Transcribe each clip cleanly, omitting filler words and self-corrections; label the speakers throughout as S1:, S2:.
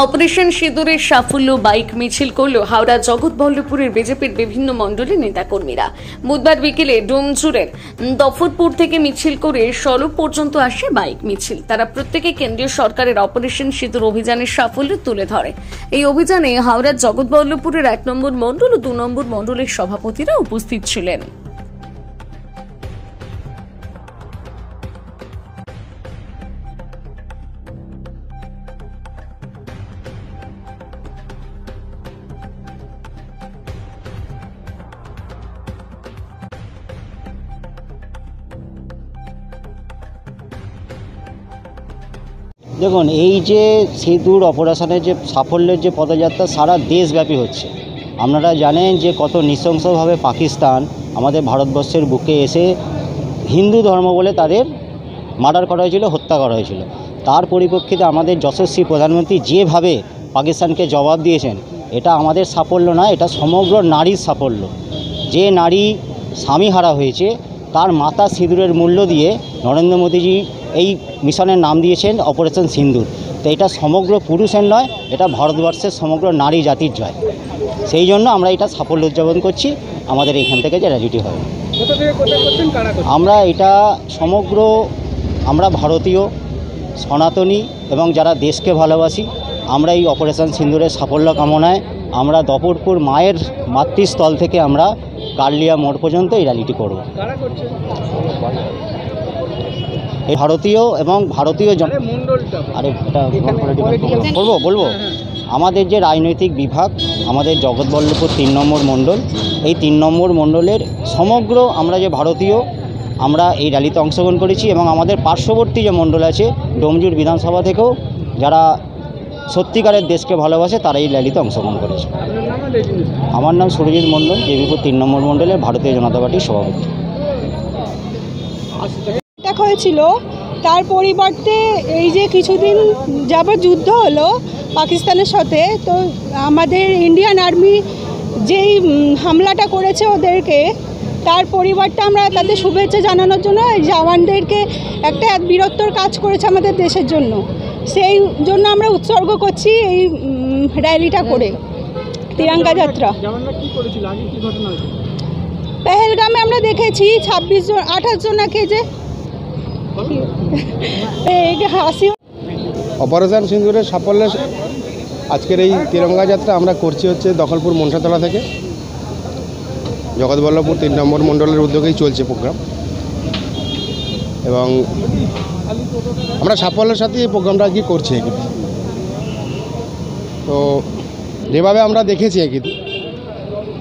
S1: Operation সিঁদুরের সাফল্য bike মিছিল করল হাওড়া জগৎবল্লভপুরের বিজেপির বিভিন্ন মণ্ডলের নেতাকর্মীরা। বুধবার বিকেলে ডোমজুড়ের দফরপুর থেকে মিছিল করে স্বরূপ পর্যন্ত আসে বাইক মিছিল। তারা প্রত্যেকে কেন্দ্রীয় সরকারের অপারেশন সিঁদুর অভিযানের সাফল্য তুলে ধরে। এই অভিযানে হাওড়ার জগৎবল্লভপুরের 1 নম্বর মণ্ডল ও 2 নম্বর মণ্ডলের সভাপতিরা উপস্থিত ছিলেন।
S2: দেখুন, এই যে সিঁদুর অপারেশনের যে সাফল্যের যে পদযাত্রা সারা দেশব্যাপী হচ্ছে। আপনারা জানেন যে কত নৃশংসভাবে পাকিস্তান আমাদের ভারতবর্ষের বুকে এসে হিন্দু ধর্ম বলে তাদের মার্ডার করা হয়েছিল, হত্যা করা হয়েছিল। তার পরিপ্রেক্ষিতে আমাদের যশস্বী প্রধানমন্ত্রী যেভাবে পাকিস্তানকে জবাব দিয়েছেন, এটা আমাদের সাফল্য নয়, এটা সমগ্র নারীর সাফল্য। যে নারী স্বামীহারা হয়েছে তার মাথা সিঁদুরের মূল্য দিয়ে নরেন্দ্র মোদীজি এই মিশনের নাম দিয়েছেন অপারেশন সিঁদুর। তো এটা সমগ্র পুরুষের নয়, এটা ভারতবর্ষের সমগ্র নারী জাতির জয়। সেই জন্য আমরা এটা সাফল্য উদযাপন করছি। আমাদের এখান থেকে যে র্যালিটি হয়, আমরা এটা সমগ্র আমরা ভারতীয় সনাতনী এবং যারা দেশকে ভালোবাসি, আমরা এই অপারেশন সিঁদুরের সাফল্য কামনায় আমরা দফরপুর মায়ের মাতৃস্থল থেকে আমরা কার্লিয়া মোড় পর্যন্ত এই র্যালিটি করব। ভারতীয় এবং ভারতীয় বলবো আমাদের যে রাজনৈতিক বিভাগ, আমাদের জগৎবল্লভপুর 3 নম্বর মণ্ডল, এই 3 নম্বর মণ্ডলের সমগ্র আমরা যে ভারতীয়, আমরা এই র্যালিতে অংশগ্রহণ করেছি। এবং আমাদের পার্শ্ববর্তী যে মণ্ডল আছে ডোমজুর বিধানসভা থেকেও যারা সত্যিকারের দেশকে ভালোবাসে তারা এই র্যালিতে অংশগ্রহণ করেছে। আমার নাম সুরজিৎ মণ্ডল, জেবিপুর 3 নম্বর মণ্ডলের ভারতীয় জনতা পার্টির সভাপতি।
S3: হয়েছিল তার পরিবর্তে এই যে কিছুদিন যাবৎ যুদ্ধ হলো পাকিস্তানের সাথে, তো আমাদের ইন্ডিয়ান আর্মি যেই হামলাটা করেছে ওদেরকে, তার পরিবর্তে আমরা তাদের শুভেচ্ছা জানানোর জন্য এই জওয়ানদেরকে একটা বীরত্বর কাজ করেছে আমাদের দেশের জন্য, সেই জন্য আমরা উৎসর্গ করছি এই র্যালিটা করে তিরঙ্গা যাত্রা। পেহেলগামে আমরা দেখেছি 28 জনকে যে
S4: অপারেশন সিঁদুরের সাফল্য আজকের এই তিরঙ্গা যাত্রা আমরা করছি হচ্ছে দখলপুর মনসাতলা থেকে। জগৎবল্লভপুর 3 নম্বর মণ্ডলের উদ্যোগেই চলছে প্রোগ্রাম, এবং আমরা সাফল্যের সাথে এই প্রোগ্রামটা কি করছি। তো যেভাবে আমরা দেখেছি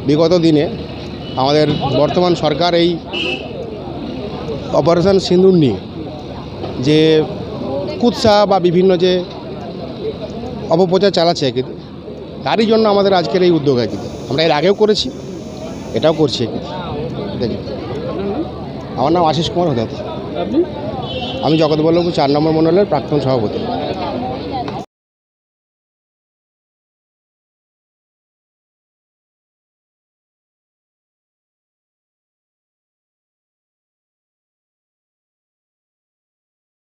S4: বিগত দিনে আমাদের বর্তমান সরকার এই অপারেশন সিঁদুর নিয়ে যে কুৎসা বা বিভিন্ন যে অপপ্রচার চালাচ্ছে তারই জন্য আমাদের আজকের এই উদ্যোগ। আমরা এর আগেও করেছি, এটাও করছি। দেখি, আমার নাম আশিস কুমার হোদাত, আমি জগৎবল্লভপুর 4 নম্বর মণ্ডলের প্রাক্তন সভাপতি।